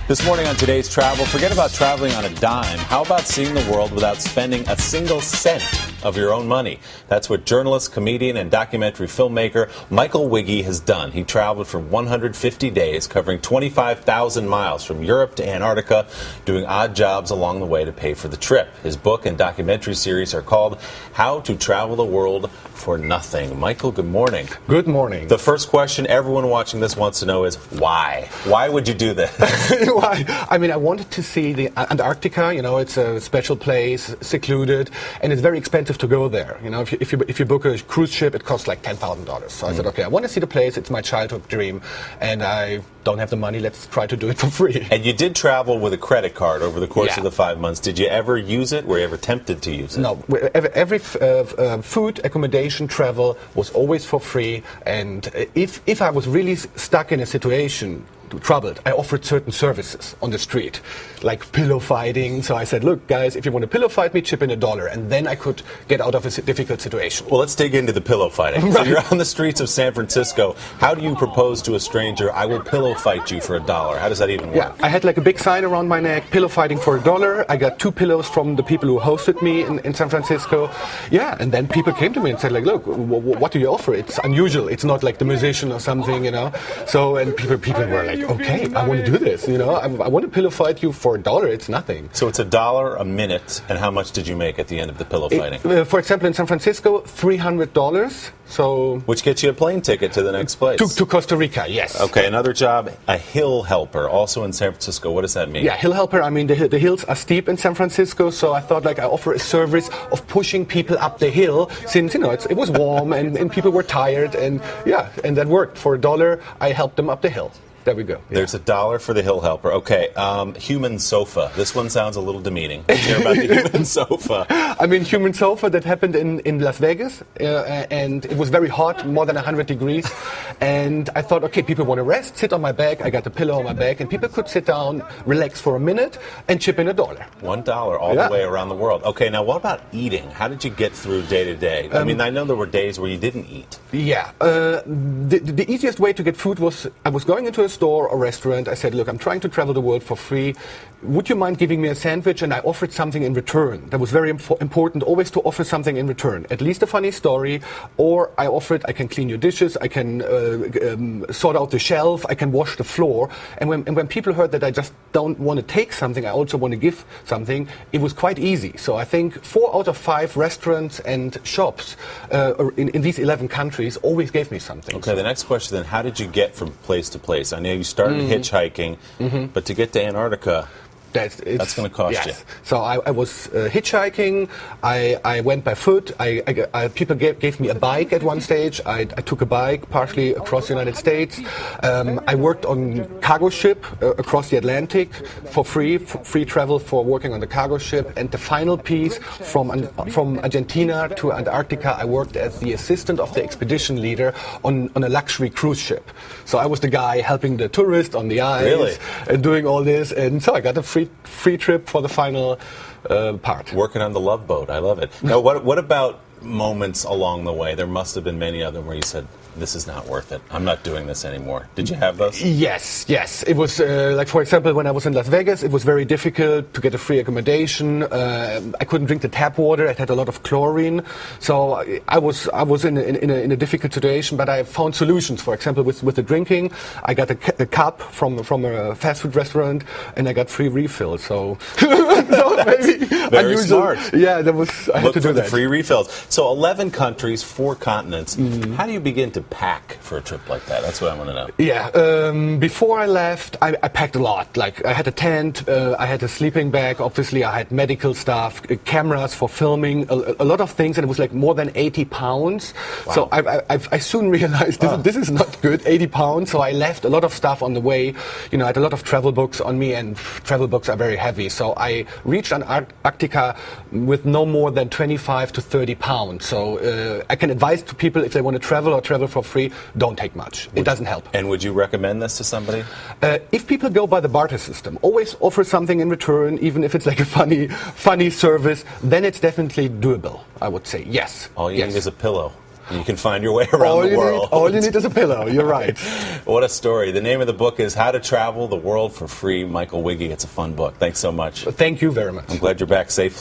This morning on Today's Travel, forget about traveling on a dime. How about seeing the world without spending a single cent of your own money? That's what journalist, comedian, and documentary filmmaker Michael Wigge has done. He traveled for 150 days, covering 25,000 miles from Europe to Antarctica, doing odd jobs along the way to pay for the trip. His book and documentary series are called How to Travel the World for Nothing. Michael, good morning. Good morning. The first question everyone watching this wants to know is why? Why would you do this? Why? I mean, I wanted to see the Antarctica. You know, it's a special place, secluded, and it's very expensive to go there. You know, if you book a cruise ship, it costs like $10,000. So I said, okay, I want to see the place. It's my childhood dream, and I don't have the money. Let's try to do it for free. And you did travel with a credit card over the course of the 5 months. Did you ever use it? Were you ever tempted to use it? No. Every food, accommodation, travel was always for free. And if I was really stuck in a situation, troubled, I offered certain services on the street, like pillow fighting. So I said, look, guys, if you want to pillow fight me, chip in $1, and then I could get out of a difficult situation. Well, let's dig into the pillow fighting. Right. So you're on the streets of San Francisco. How do you propose to a stranger, I will pillow fight you for $1? How does that even work? Yeah, I had like a big sign around my neck, pillow fighting for $1. I got 2 pillows from the people who hosted me in San Francisco. Yeah, and then people came to me and said, like, look, what do you offer? It's unusual. It's not like the musician or something, you know. So, and people were like, okay, I want to do this, you know. I want to pillow fight you for $1. It's nothing. So it's $1 a minute, and how much did you make at the end of the pillow fighting? For example, in San Francisco, $300. So which gets you a plane ticket to the next place. To Costa Rica, yes. Okay, another job, a hill helper, also in San Francisco. What does that mean? Yeah, hill helper. I mean, the hills are steep in San Francisco, so I thought like I offer a service of pushing people up the hill, since you know it was warm and people were tired, and yeah, and that worked. For $1, I helped them up the hill. There we go. Yeah. There's $1 for the hill helper. Okay, human sofa. This one sounds a little demeaning. Let's hear about the human sofa. I mean, human sofa, that happened in Las Vegas, and it was very hot, more than 100 degrees. And I thought, okay, people want to rest, sit on my back. I got the pillow on my back, and people could sit down, relax for a minute, and chip in $1. $1 all the way around the world. Okay, now what about eating? How did you get through day to day? I mean, I know there were days where you didn't eat. Yeah, the easiest way to get food was I was going into a store or restaurant. I said, look, I'm trying to travel the world for free. Would you mind giving me a sandwich? And I offered something in return. That was very important, always to offer something in return. At least a funny story. Or I offered, I can clean your dishes, I can sort out the shelf, I can wash the floor. And when people heard that I just don't want to take something, I also want to give something, it was quite easy. So I think 4 out of 5 restaurants and shops in these 11 countries always gave me something. Okay, the next question then, how did you get from place to place? I know you started hitchhiking, but to get to Antarctica, that's going to cost you. So I was hitchhiking. I went by foot. People gave me a bike at one stage. I took a bike partially across the United States. I worked on cargo ship across the Atlantic for free travel for working on the cargo ship. And the final piece from Argentina to Antarctica, I worked as the assistant of the expedition leader on a luxury cruise ship. So I was the guy helping the tourists on the ice and doing all this. And so I got a free trip for the final part. Working on the Love Boat. I love it. Now, what about moments along the way? There must have been many of them where you said, this is not worth it. I'm not doing this anymore. Did you have those? Yes. It was like, for example, when I was in Las Vegas, it was very difficult to get a free accommodation. I couldn't drink the tap water. It had a lot of chlorine. So I was in a difficult situation, but I found solutions. For example, with the drinking, I got a cup from a fast food restaurant, and I got free refills. So, maybe very unusual. Smart. Yeah, I had to do that. Free refills. So 11 countries, 4 continents. How do you begin to pack for a trip like that? That's what I want to know. Yeah, before I left, I packed a lot. Like, I had a tent, I had a sleeping bag, obviously I had medical stuff, cameras for filming, a lot of things, and it was like more than 80 pounds. Wow. So I soon realized this is not good, 80 pounds, so I left a lot of stuff on the way. You know, I had a lot of travel books on me, and travel books are very heavy. So I reached Antarctica with no more than 25 to 30 pounds. So I can advise to people, if they want to travel or travel for free, don't take much. It doesn't help. And would you recommend this to somebody? If people go by the barter system, always offer something in return, even if it's like a funny service, then it's definitely doable, I would say. Yes. All you need is a pillow. You can find your way around the world. All you need is a pillow. You're right. What a story. The name of the book is How to Travel the World for Free. Michael Wigge. It's a fun book. Thanks so much. Thank you very much. I'm glad you're back safely.